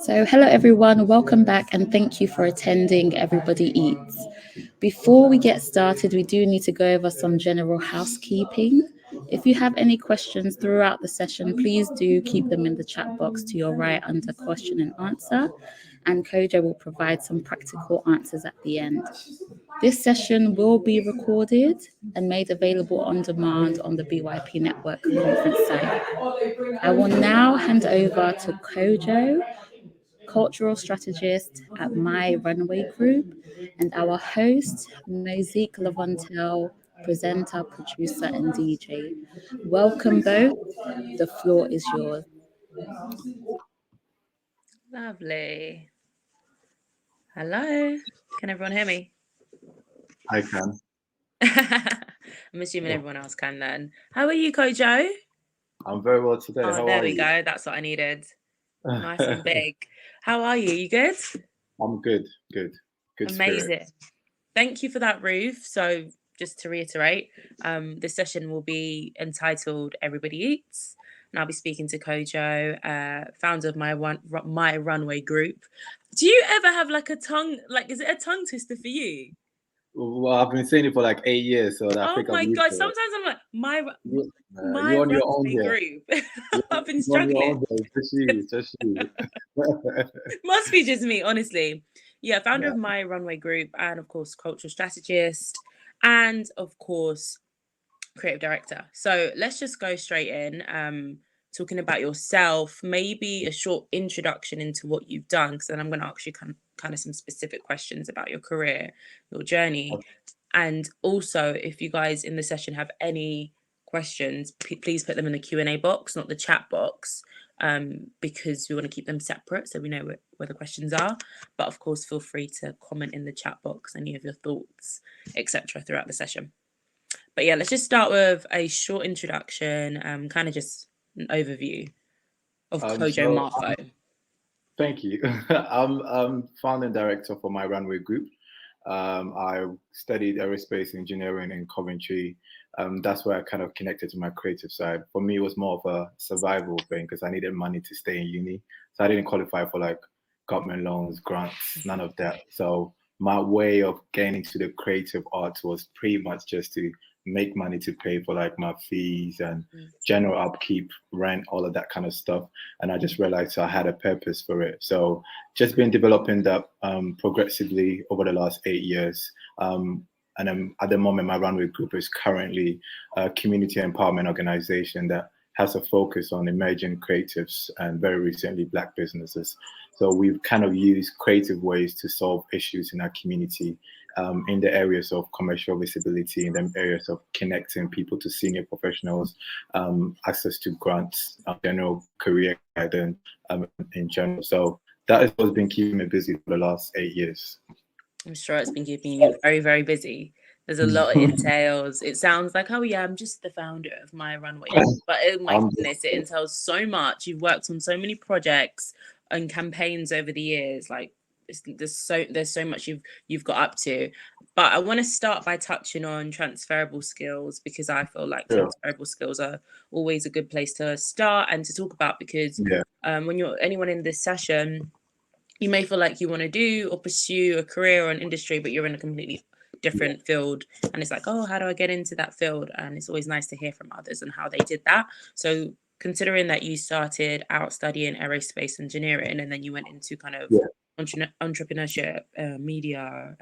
So, hello everyone, welcome back, and thank you for attending Everybody Eats. Before we get started, we do need to go over some general housekeeping. If you have any questions throughout the session, please do keep them in the chat box to your right under question and answer, and Kojo will provide some practical answers at the end. This session will be recorded and made available on demand on the BYP Network conference site. I will now hand over to Kojo, cultural strategist at My Runnway Group, and our host, Mlavontelle, presenter, producer, and DJ. Welcome both. The floor is yours. Lovely. Hello. Can everyone hear me? I can. I'm assuming everyone else can then. How are you, Kojo? I'm very well today. Oh, How there are we you? go. That's what I needed. Nice and big. How are you? You good? I'm good. Good. Amazing. Spirit. Thank you for that, Ruth. So just to reiterate, this session will be entitled Everybody Eats. And I'll be speaking to Kojo, founder of My Runnway Group. Do you ever have like a tongue, is it a tongue twister for you? Well, I've been saying it for like 8 years, so I think my I'm used God. to it. Sometimes I'm like, my You're on your own Runnway here. Group. I've been You're on your struggling. own here. It's just you. Must be just me, honestly. Yeah, founder of My Runnway Group, and of course, cultural strategist, and of course, creative director. So let's just go straight in. Talking about yourself, maybe a short introduction into what you've done, because then I'm going to ask you kind of some specific questions about your career, your journey, and also if you guys in the session have any questions, please put them in the Q&A box, not the chat box. Because we want to keep them separate so we know where the questions are. But of course, feel free to comment in the chat box any of your thoughts, etc. throughout the session. But yeah, let's just start with a short introduction, kind of just an overview of Kojo Marfo. Thank you. I'm founding director for My Runnway Group. I studied aerospace engineering in Coventry. That's where I kind of connected to my creative side. For me, it was more of a survival thing because I needed money to stay in uni. So I didn't qualify for like government loans, grants, none of that. So my way of getting into the creative arts was pretty much just to make money to pay for like my fees and general upkeep, rent, all of that kind of stuff. And I just realized I had a purpose for it. So just been developing that progressively over the last 8 years. And at the moment, My Runnway Group is currently a community empowerment organization that has a focus on emerging creatives and very recently Black businesses. So we've kind of used creative ways to solve issues in our community in the areas of commercial visibility, in the areas of connecting people to senior professionals, access to grants, general career guidance in general. So that is what's been keeping me busy for the last 8 years. I'm sure it's been keeping you very, very busy. There's a lot it entails. It sounds like, oh yeah, I'm just the founder of My Runnway. But oh my goodness, it entails so much. You've worked on so many projects and campaigns over the years. Like there's so much you've got up to. But I want to start by touching on transferable skills, because I feel like transferable skills are always a good place to start and to talk about, because when you're anyone in this session, you may feel like you want to do or pursue a career or an industry, but you're in a completely different field. And it's like, oh, how do I get into that field? And it's always nice to hear from others and how they did that. So considering that you started out studying aerospace engineering and then you went into kind of entrepreneurship, media,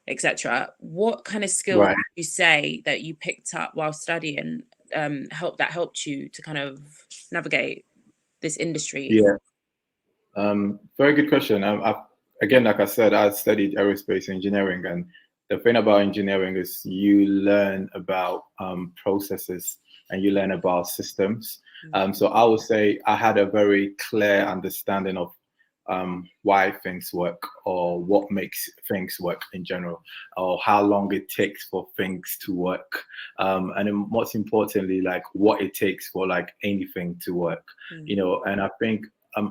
etc., what kind of skills would you say that you picked up while studying helped you to kind of navigate this industry? Very good question. Again, like I said, I studied aerospace engineering, and the thing about engineering is you learn about processes and you learn about systems. So I would say I had a very clear understanding of why things work, or what makes things work in general, or how long it takes for things to work, and then most importantly, like what it takes for like anything to work, and I think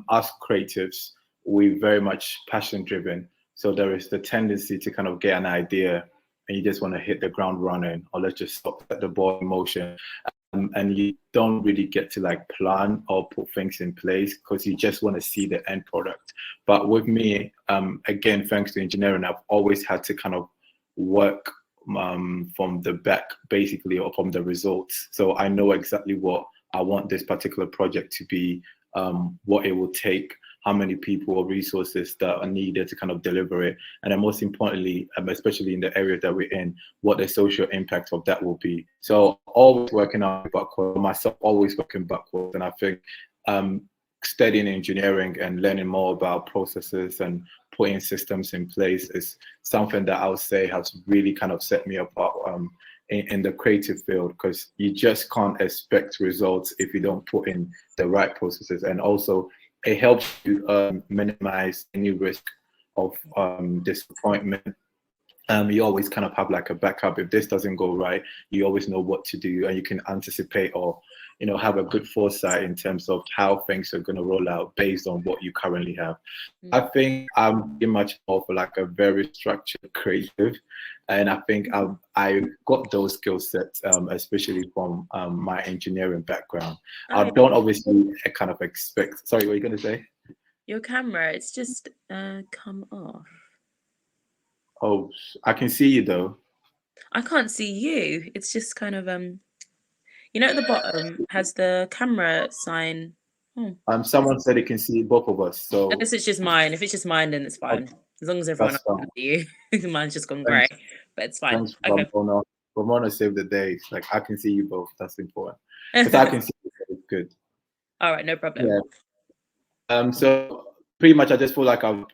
us creatives, we're very much passion driven. So there is the tendency to kind of get an idea and you just want to hit the ground running, or let's just stop at the ball in motion. and you don't really get to like plan or put things in place because you just want to see the end product. But with me, again, thanks to engineering, I've always had to kind of work from the back, basically, or from the results. So I know exactly what I want this particular project to be, what it will take, how many people or resources that are needed to kind of deliver it. And then most importantly, especially in the area that we're in, what the social impact of that will be. So always working out backwards, myself always working backwards. And I think studying engineering and learning more about processes and putting systems in place is something that I would say has really kind of set me apart in the creative field, because you just can't expect results if you don't put in the right processes. And also it helps you minimize any risk of disappointment. You always kind of have like a backup. If this doesn't go right, you always know what to do, and you can anticipate or have a good foresight in terms of how things are going to roll out based on what you currently have. I think I'm pretty much more for like a very structured creative, and I think I got those skill sets, especially from my engineering background. I don't obviously kind of expect. Sorry, what are you going to say? Your camera, it's just come off. Oh, I can see you though. I can't see you. It's just kind of at the bottom has the camera sign. Someone said it can see both of us. So I guess it's just mine. If it's just mine, then it's fine. As long as everyone else can see you. Mine's just gone grey, but it's fine. Thanks, okay. Ramona saved the day. It's like I can see you both. That's important. Because I can see you. It's good. All right, no problem. Yeah. So pretty much, I just feel like I've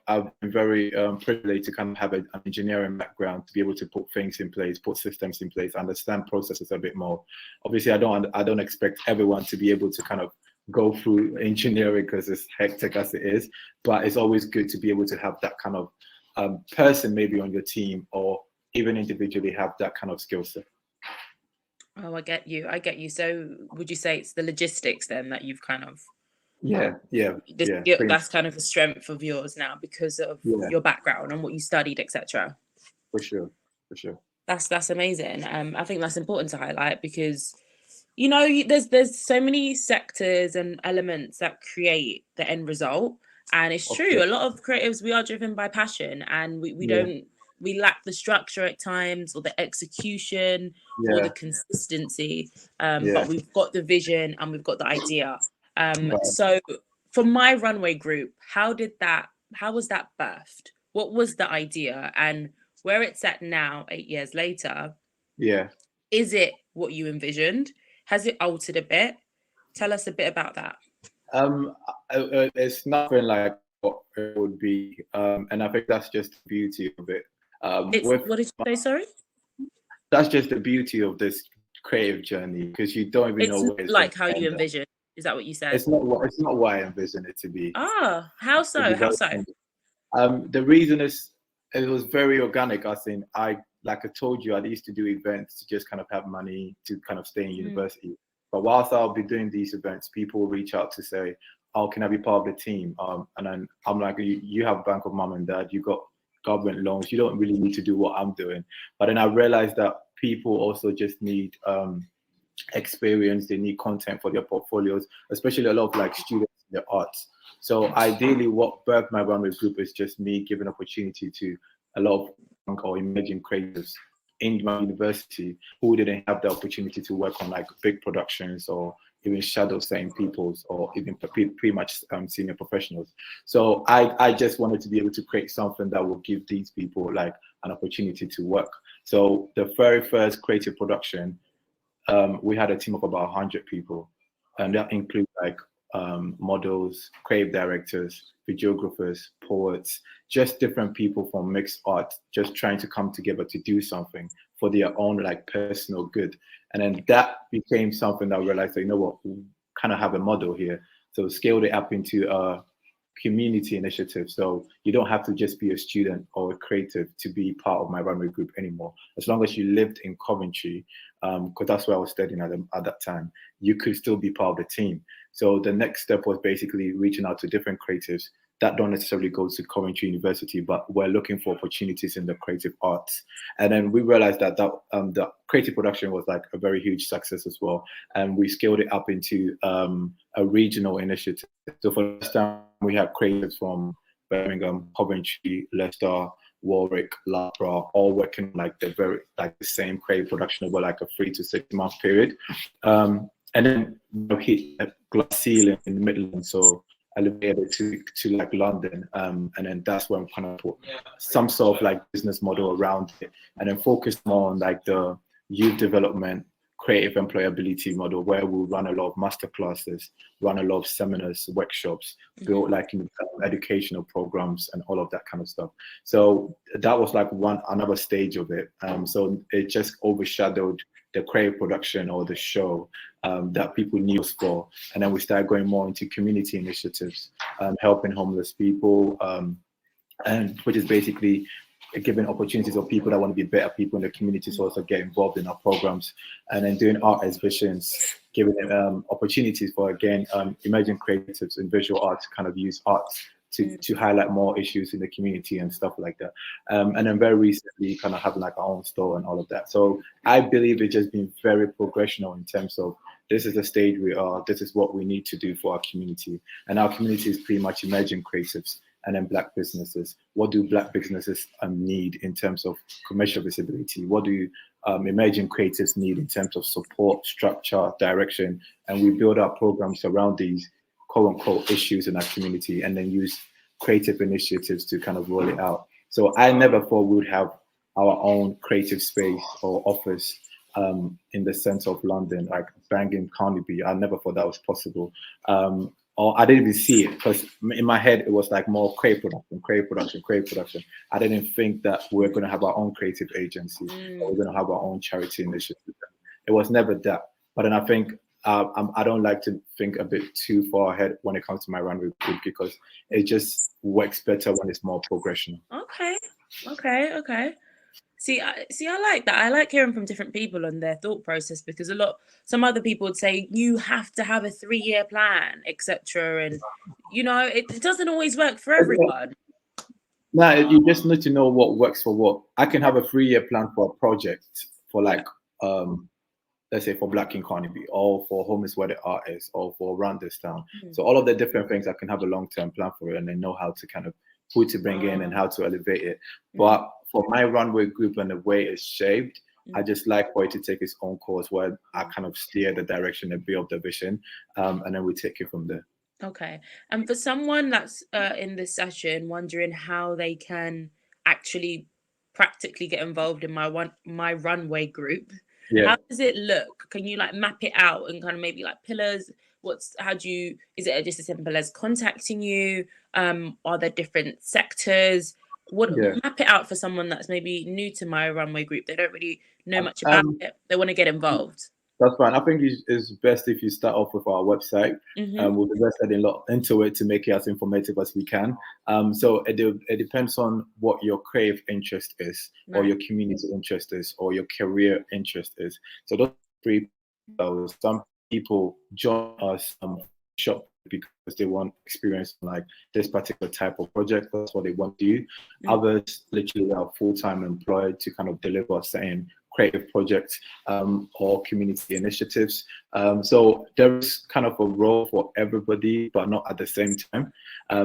been very privileged to kind of have an engineering background to be able to put things in place, put systems in place, understand processes a bit more. Obviously, I don't expect everyone to be able to kind of go through engineering because it's hectic as it is, but it's always good to be able to have that kind of person maybe on your team, or even individually have that kind of skill set. Oh, I get you. So would you say it's the logistics then that you've kind of that's kind of a strength of yours now because of your background and what you studied, etc. For sure. That's amazing. I think that's important to highlight because there's so many sectors and elements that create the end result, and it's true. A lot of creatives, we are driven by passion, and we lack the structure at times, or the execution, or the consistency. But we've got the vision and we've got the idea. So for my Runnway group, how was that birthed? What was the idea, and where it's at now, 8 years later? Is it what you envisioned? Has it altered a bit? Tell us a bit about that. It's nothing like what it would be, and I think that's just the beauty of it. What did you say? Sorry. That's just the beauty of this creative journey, because you don't even know where it's like how you envision. Is that what you said? It's not what I envision it to be. How so? How so? The reason is it was very organic. I think like I told you, I used to do events to just kind of have money to kind of stay in university. But whilst I'll be doing these events, people reach out to say, "Oh, can I be part of the team?" And then I'm like, "You have Bank of Mom and Dad. You got government loans. You don't really need to do what I'm doing." But then I realized that people also just need experience. They need content for their portfolios, especially a lot of like students in the arts. So ideally, what birthed my Runnway group is just me giving opportunity to a lot of young or emerging creatives in my university who didn't have the opportunity to work on like big productions or even shadow setting peoples, or even pretty much senior professionals. So I just wanted to be able to create something that will give these people like an opportunity to work. So the very first creative production, we had a team of about 100 people, and that includes like models, creative directors, videographers, poets, just different people from mixed art, just trying to come together to do something for their own like personal good. And then that became something that I realized that, we kind of have a model here. So scaled it up into a community initiative. So you don't have to just be a student or a creative to be part of my Runway group anymore. As long as you lived in Coventry, because that's where I was studying at that time, you could still be part of the team. So the next step was basically reaching out to different creatives that don't necessarily go to Coventry University, but we're looking for opportunities in the creative arts. And then we realized that the creative production was like a very huge success as well. And we scaled it up into a regional initiative. So for the first time, we had creatives from Birmingham, Coventry, Leicester, Warwick, Loughborough, all working like the same creative production over like a 3 to 6 month period. And then hit a glass ceiling in the Midlands. So elevated to like London, and then that's when we kind of put some sort of like business model around it, and then focused more on like the youth development, creative employability model, where we'll run a lot of masterclasses, run a lot of seminars, workshops, build like educational programs and all of that kind of stuff. So that was like another stage of it. So it just overshadowed the creative production or the show that people knew us for. And then we started going more into community initiatives, helping homeless people, and which is basically giving opportunities for people that want to be better people in the community to also get involved in our programs, and then doing art exhibitions, giving them opportunities for, again, emerging creatives in visual arts to kind of use arts to highlight more issues in the community and stuff like that. And then very recently kind of having like our own store and all of that. So I believe it's just been very progressional in terms of this is the stage we are, this is what we need to do for our community. And our community is pretty much emerging creatives and then Black businesses. What do Black businesses need in terms of commercial visibility? What do emerging creatives need in terms of support, structure, direction? And we build our programs around these quote unquote issues in our community, and then use creative initiatives to kind of roll it out. So I never thought we would have our own creative space or office in the sense of London, like banging Carnaby. I never thought that was possible. Or I didn't even see it, because in my head it was like more creative production. I didn't think that we're going to have our own creative agency, or we're going to have our own charity initiative. It was never that. But then I think I don't like to think a bit too far ahead when it comes to my Runway group, because it just works better when it's more progressional. Okay. See, I like that. I like hearing from different people on their thought process, because some other people would say you have to have a 3-year plan, etc. And it doesn't always work for everyone. No, you just need to know what works for what. I can have a 3-year plan for a project for like let's say for Black in Carnaby, or for homeless where the art is, or for around this town. So all of the different things, I can have a long-term plan for it, and then know how to kind of who to bring in and how to elevate it. But for my Runway group and the way it's shaped, I just like for it to take its own course, where I kind of steer the direction and build the vision, and then we take it from there. Okay. And for someone that's in this session wondering how they can actually practically get involved in my Runway group, how does it look? Can you like map it out and kind of maybe like pillars? Is it just as simple as contacting you? Are there different sectors? Map it out for someone that's maybe new to my Runway group. They don't really know much about it. They want to get involved. That's fine. I think it's best if you start off with our website. We'll be invested a lot into it to make it as informative as we can. So it depends on what your creative interest is, or your community interest is, or your career interest is. So those three, some people join us shop because they want experience in like this particular type of project. That's what they want to do. Others literally are full-time employed to kind of deliver certain creative projects or community initiatives. So there's kind of a role for everybody, but not at the same time.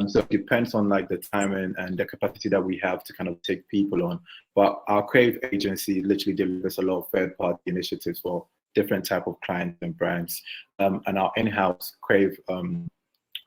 So it depends on like the time and the capacity that we have to kind of take people on. But our creative agency literally delivers a lot of third-party initiatives for different type of clients and brands. And our in-house creative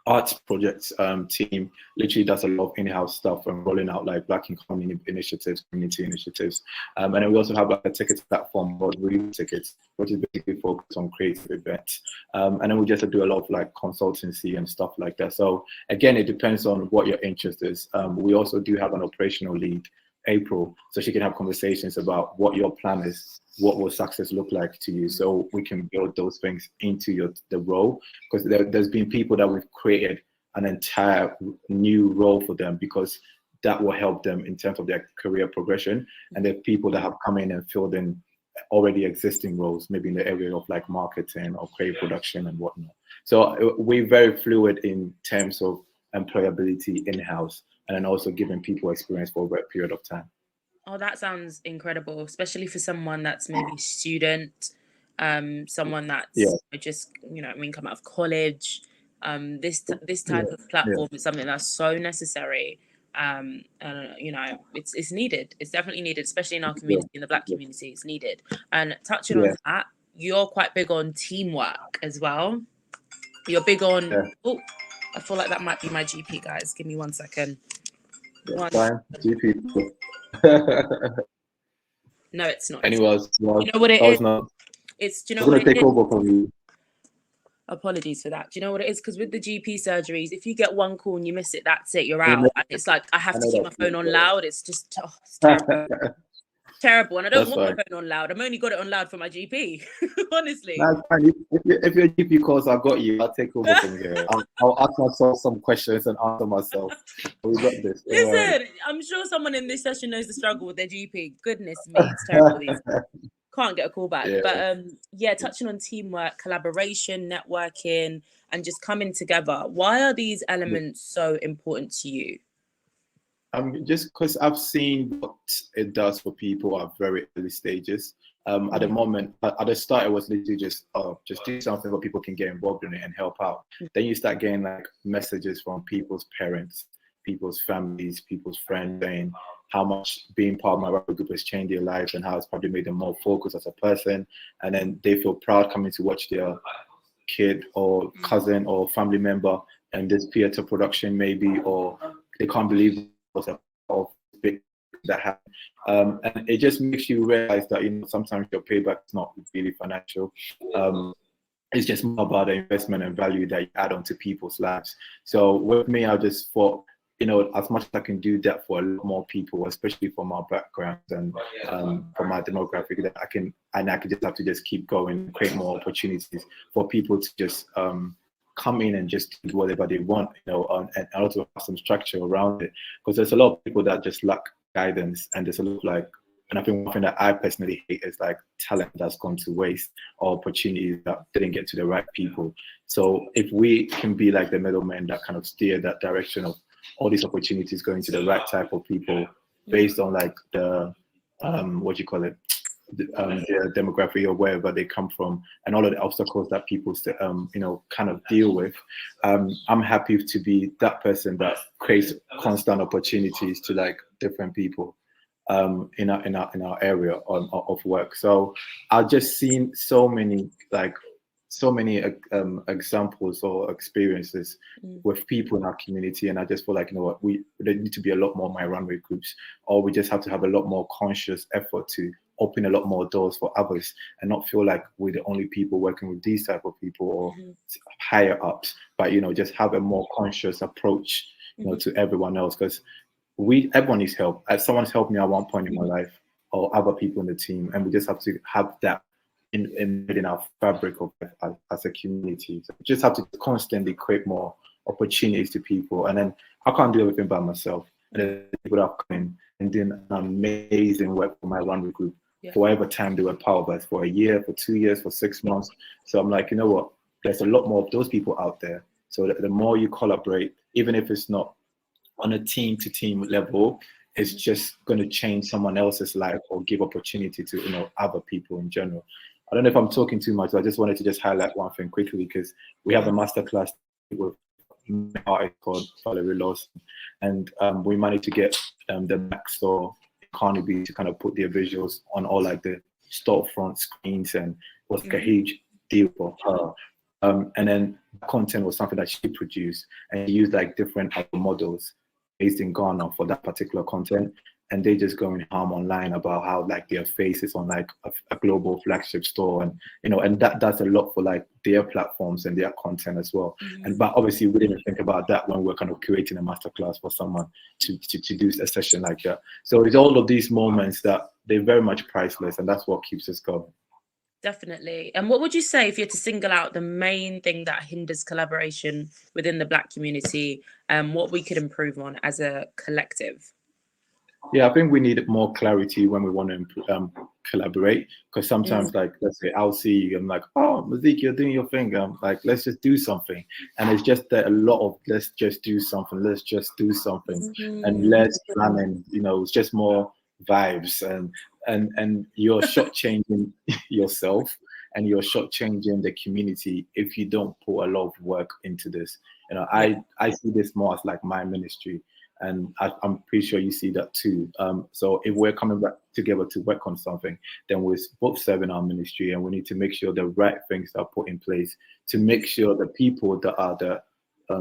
arts projects team literally does a lot of in-house stuff and rolling out like Black economy initiatives, community initiatives. And then we also have like a ticket platform called Real Tickets, which is basically focused on creative events. And then we just do a lot of like consultancy and stuff like that. So again, it depends on what your interest is. We also do have an operational lead, April, so she can have conversations about what your plan is, what will success look like to you, so we can build those things into the role. Because there's been people that we've created an entire new role for them, because that will help them in terms of their career progression. And there are people that have come in and filled in already existing roles, maybe in the area of like marketing or creative production and whatnot. So we're very fluid in terms of employability in-house, and then also giving people experience for a period of time. Oh, that sounds incredible, especially for someone that's maybe a student, someone that's just, come out of college. This type of platform is something that's so necessary. And it's needed. It's definitely needed, especially in our community, in the Black community. It's needed. And touching on that, you're quite big on teamwork as well. You're big on. Oh, I feel like that might be my GP, guys. Give me 1 second. GP. No, it's not. You know what it is? It's, do you know what it is? Take over from you. Apologies for that. Do you know what it is? Because with the GP surgeries, if you get one call and you miss it, that's it. You're out. And it's like I have to keep my phone on loud. It's just it's terrible. Terrible. And I don't want my phone on loud. I've only got it on loud for my GP. Honestly. That's fine. If your GP calls, I've got you. I'll take over from here. I'll ask myself some questions and answer myself. We got this. Listen, I'm sure someone in this session knows the struggle with their GP. Goodness me, it's terrible. Can't get a call back. But touching on teamwork, collaboration, networking, and just coming together. Why are these elements so important to you? Just because I've seen what it does for people at very early stages. At the moment, at the start, it was literally just do something where people can get involved in it and help out. Then you start getting like messages from people's parents, people's families, people's friends, saying how much being part of my Runway group has changed their lives and how it's probably made them more focused as a person. And then they feel proud coming to watch their kid or cousin or family member and this theater production maybe, or they can't believe of big that happened. And it just makes you realize that sometimes your payback is not really financial. It's just more about the investment and value that you add onto people's lives. So with me, I just thought, as much as I can do that for a lot more people, especially from our backgrounds and from my demographic, that I can just have to just keep going, create more opportunities for people to just come in and just do whatever they want, and also have some structure around it. Because there's a lot of people that just lack guidance, and there's a lot and I think one thing that I personally hate is like talent that's gone to waste or opportunities that didn't get to the right people. So if we can be like the middleman that kind of steer that direction of all these opportunities going to the right type of people based on like the their demography or wherever they come from and all of the obstacles that people kind of deal with, I'm happy to be that person that creates constant opportunities to like different people in our area of work. So I've just seen so many examples or experiences with people in our community, and I just feel like, there need to be a lot more My Runway groups, or we just have to have a lot more conscious effort to open a lot more doors for others and not feel like we're the only people working with these type of people or higher ups, but just have a more conscious approach to everyone else, because everyone needs help. Someone's helped me at one point in my life, or other people in the team, and we just have to have that in our fabric of as a community. So we just have to constantly create more opportunities to people, and then I can't do everything by myself. And then people that come in and doing an amazing work for My Runway group for whatever time they were part of us, for a year, for 2 years, for 6 months. So I'm like, you know what? There's a lot more of those people out there. So the more you collaborate, even if it's not on a team-to-team level, it's just going to change someone else's life or give opportunity to other people in general. I don't know if I'm talking too much, but I just wanted to just highlight one thing quickly, because we have a masterclass with an artist called Valerie Lawson, and we managed to get the Mac store Carnaby to kind of put their visuals on all like the storefront screens, and it was like a huge deal for her. And then content was something that she produced, and she used like different other models based in Ghana for that particular content, and they just go in harm online about how like their face is on like a global flagship store, and and that does a lot for like their platforms and their content as well. But obviously we didn't think about that when we're kind of creating a masterclass for someone to do a session like that. So it's all of these moments that they're very much priceless, and that's what keeps us going. Definitely. And what would you say if you had to single out the main thing that hinders collaboration within the Black community, and what we could improve on as a collective? Yeah, I think we need more clarity when we want to collaborate, because sometimes, like, let's say I'll see you, I'm like, oh, Mazik, you're doing your thing. Like, let's just do something. And it's just that a lot of let's just do something, and less planning. It's just more vibes, and you're shortchanging yourself, and you're shortchanging the community if you don't put a lot of work into this. I see this more as like my ministry, and I'm pretty sure you see that too. So if we're coming back together to work on something, then we're both serving our ministry, and we need to make sure the right things are put in place to make sure the people that are the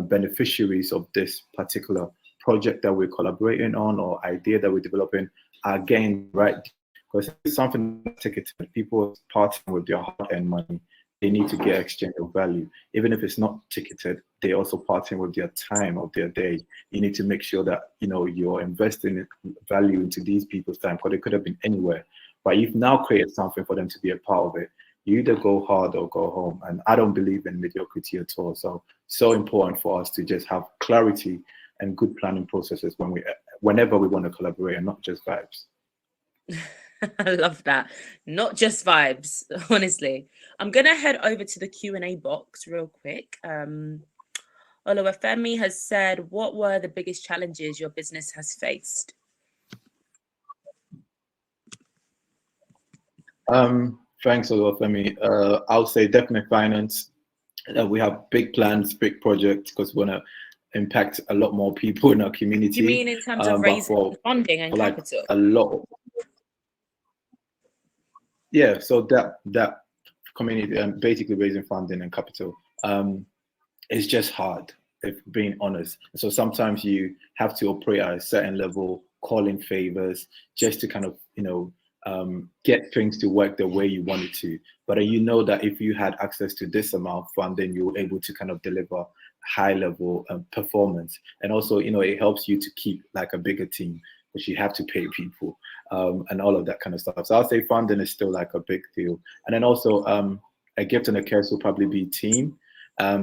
beneficiaries of this particular project that we're collaborating on or idea that we're developing are getting right. Because it's something ticketed, people parting with their hard-earned money. They need to get exchange of value. Even if it's not ticketed, they also parting with their time of their day. You need to make sure that you're investing value into these people's time, because they could have been anywhere. But you've now created something for them to be a part of it. You either go hard or go home. And I don't believe in mediocrity at all. So important for us to just have clarity and good planning processes whenever we want to collaborate, and not just vibes. I love that. Not just vibes, honestly. I'm going to head over to the Q&A box real quick. Oluwafemi has said, what were the biggest challenges your business has faced? Thanks, Oluwafemi. I'll say definitely finance. We have big plans, big projects, because we want to impact a lot more people in our community. You mean in terms of raising funding and capital? A lot. Yeah, so that community, basically raising funding and capital, is just hard, if being honest. So sometimes you have to operate at a certain level, call in favors, just to kind of get things to work the way you want it to. But that if you had access to this amount of funding, you were able to kind of deliver high level performance. And also, it helps you to keep like a bigger team, which you have to pay people, and all of that kind of stuff. So I'll say funding is still like a big deal. And then also a gift and a curse will probably be team.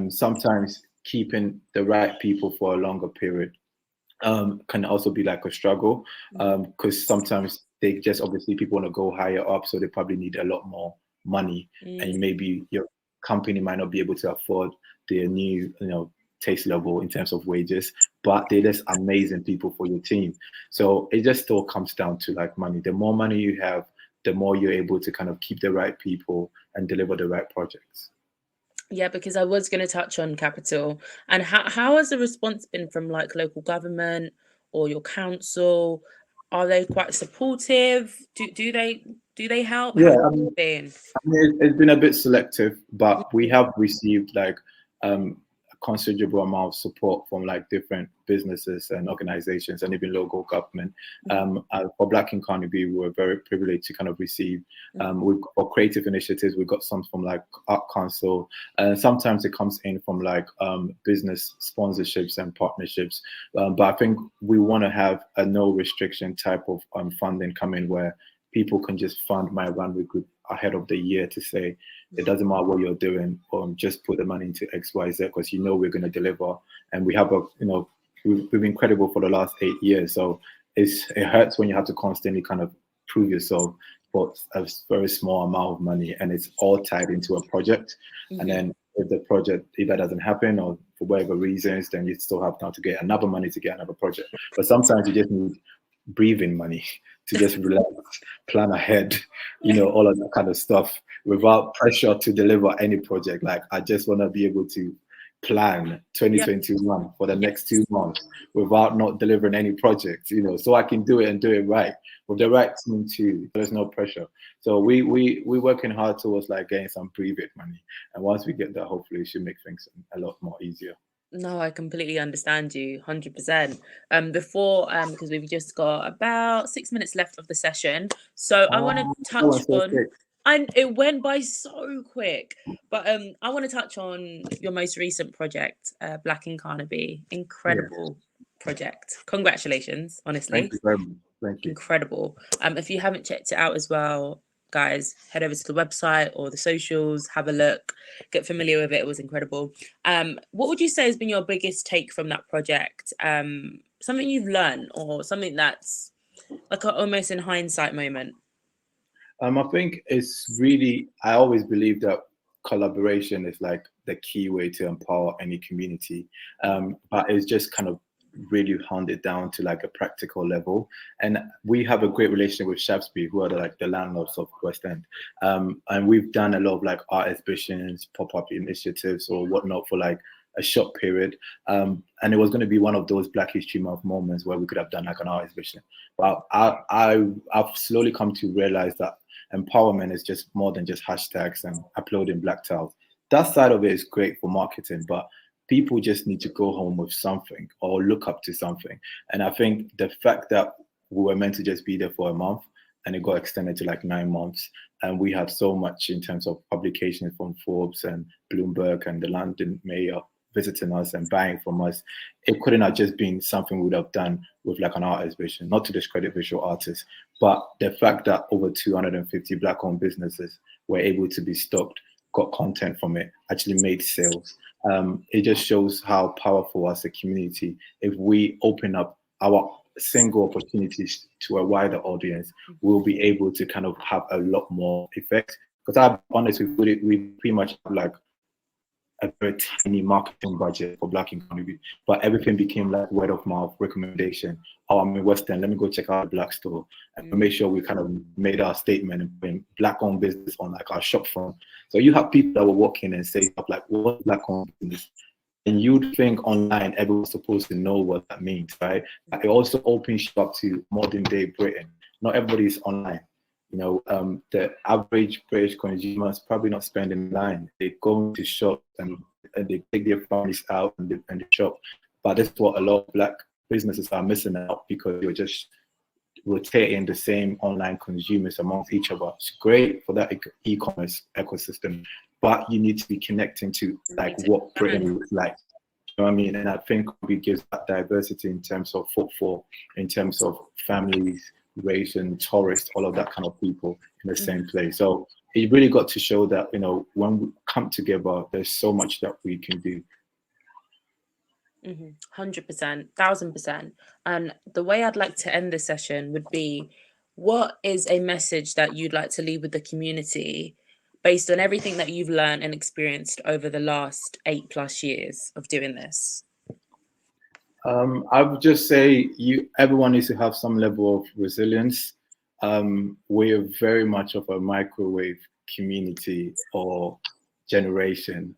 Sometimes keeping the right people for a longer period can also be like a struggle, because sometimes they just obviously people want to go higher up, so they probably need a lot more money, and maybe your company might not be able to afford their new taste level in terms of wages, but they're just amazing people for your team. So it just still comes down to like money. The more money you have, the more you're able to kind of keep the right people and deliver the right projects. Yeah, because I was going to touch on capital, and how has the response been from like local government or your council? Are they quite supportive? Do they help? Yeah, It's been a bit selective, but we have received like a considerable amount of support from like different businesses and organizations and even local government. For Black in Carnaby, we were very privileged to kind of receive for creative initiatives. We got some from like Art Council, and sometimes it comes in from like business sponsorships and partnerships. But I think we want to have a no restriction type of funding come in, where people can just fund my Runway group ahead of the year to say, it doesn't matter what you're doing, just put the money into XYZ, because we're going to deliver. And we have we've been credible for the last 8 years. So it hurts when you have to constantly kind of prove yourself for a very small amount of money, and it's all tied into a project. And then if the project either doesn't happen or for whatever reasons, then you still have now to get another money to get another project. But sometimes you just need breathing money to just relax, plan ahead, all of that kind of stuff, without pressure to deliver any project. Like, I just want to be able to plan 2021 for the next 2 months without not delivering any projects, so I can do it and do it right with the right team too. There's no pressure. So we're working hard towards like getting some breathing money. And once we get that, hopefully it should make things a lot more easier. No, I completely understand you, 100%. Before, because we've just got about 6 minutes left of the session, so I want to touch on. And it went by so quick, but I want to touch on your most recent project, Black in Carnaby. Incredible project. Congratulations, honestly. Thank you very much. Thank you. Incredible. If you haven't checked it out as well, guys, head over to the website or the socials, have a look, get familiar with it. It was incredible. What would you say has been your biggest take from that project? Something you've learned, or something that's like almost in hindsight moment? I think it's really, I always believe that collaboration is like the key way to empower any community. But it's just kind of really honed it down to like a practical level. And we have a great relationship with Shaftesbury, who are the landlords of West End. And we've done a lot of like art exhibitions, pop-up initiatives or whatnot for like a short period. And it was going to be one of those Black History Month moments where we could have done like an art exhibition. But I've slowly come to realize that empowerment is just more than just hashtags and uploading black tiles. That side of it is great for marketing, but people just need to go home with something or look up to something. And I think the fact that we were meant to just be there for a month and it got extended to like 9 months, and we had so much in terms of publications from Forbes and Bloomberg and the London mayor visiting us and buying from us, it couldn't have just been something we would have done with like an art exhibition, not to discredit visual artists, but the fact that over 250 Black-owned businesses were able to be stocked, got content from it, actually made sales. It just shows how powerful as a community, if we open up our single opportunities to a wider audience, we'll be able to kind of have a lot more effect. Because I'm honest, we pretty much have like a very tiny marketing budget for Black in Carnaby, but everything became like word of mouth recommendation. Oh, I'm in West End, let me go check out the Black store, and make sure we kind of made our statement and bring Black-owned business on like our shop front. So you have people that will walk in and say stuff like, "What Black-owned business?" And you'd think online everyone's supposed to know what that means, right? But it also opens you up to modern day Britain. Not everybody's online. You know, the average British consumer is probably not spending line. They go to shop and they take their families out and they shop. But that's what a lot of Black businesses are missing out, because you're just rotating the same online consumers amongst each other. It's great for that e-commerce ecosystem, but you need to be connecting to like what Britain looks like. You know what I mean? And I think it gives that diversity in terms of footfall, in terms of families, race and tourists, all of that kind of people in the same place. So it really got to show that, you know, when we come together, there's so much that we can do. 100%, 1000%. And the way I'd like to end this session would be, what is a message that you'd like to leave with the community based on everything that you've learned and experienced over the last 8+ years of doing this? I would just say everyone needs to have some level of resilience. We're very much of a microwave community or generation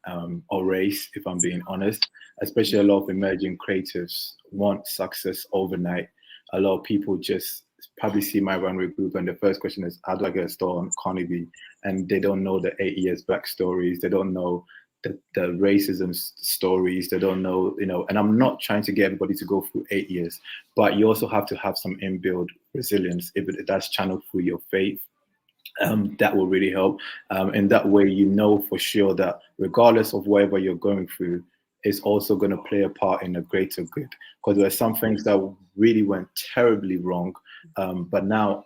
or race, if I'm being honest. Especially a lot of emerging creatives want success overnight. A lot of people just probably see my Runnway group and the first question is, how do I get a store on Carnaby? And they don't know the 8 years backstories. They don't know the racism stories. They don't know, you know, and I'm not trying to get everybody to go through 8 years, but you also have to have some inbuilt resilience. If that's channeled through your faith, that will really help. In that way, you know for sure that regardless of whatever you're going through, it's also going to play a part in a greater good. Because there are some things that really went terribly wrong, but now,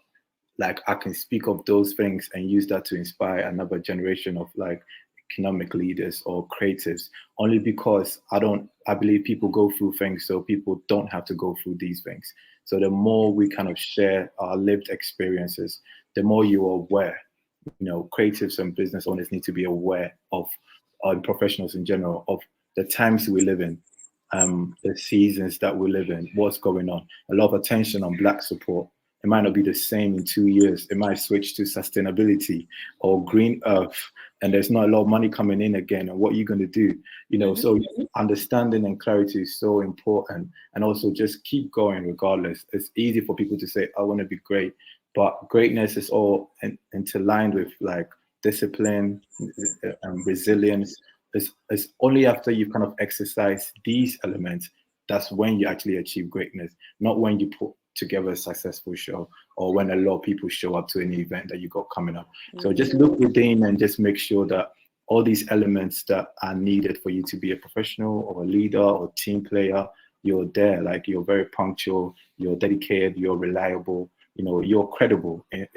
like, I can speak of those things and use that to inspire another generation of like economic leaders or creatives, only because I believe people go through things so people don't have to go through these things. So the more we kind of share our lived experiences, the more you are aware. You know, creatives and business owners need to be aware of, professionals in general, of the times we live in, the seasons that we live in, what's going on. A lot of attention on Black support. It might not be the same in 2 years. It might switch to sustainability or green earth, and there's not a lot of money coming in again. And what are you going to do? You know, so understanding and clarity is so important. And also just keep going regardless. It's easy for people to say, I want to be great, but greatness is all interlined with like discipline and resilience. It's only after you kind of exercise these elements, that's when you actually achieve greatness, not when you put together a successful show or when a lot of people show up to any event that you got coming up. So just look within and just make sure that all these elements that are needed for you to be a professional or a leader or team player, you're there. Like, you're very punctual, you're dedicated, you're reliable, you know, you're credible in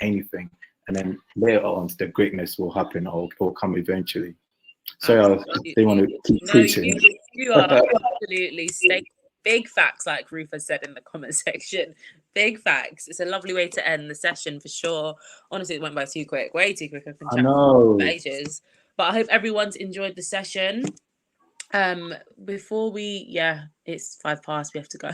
anything. and then later on the greatness will happen or will come eventually. So they want to keep preaching. You are absolutely stating big facts, like Rufa said in the comment section. Big facts. It's a lovely way to end the session for sure. Honestly, it went by too quick, way too quick. I've been chatting for ages. But I hope everyone's enjoyed the session. Before it's 5 past, we have to go.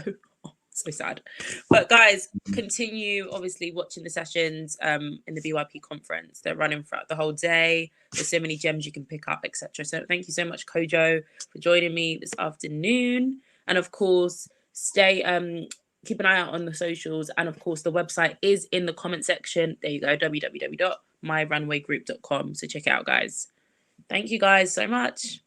So sad. But guys, continue obviously watching the sessions in the BYP conference. They're running throughout the whole day. There's so many gems you can pick up, etc. So thank you so much, Kojo, for joining me this afternoon. And of course, keep an eye out on the socials. And of course, the website is in the comment section. There you go, www.myrunwaygroup.com. So check it out, guys. Thank you guys so much.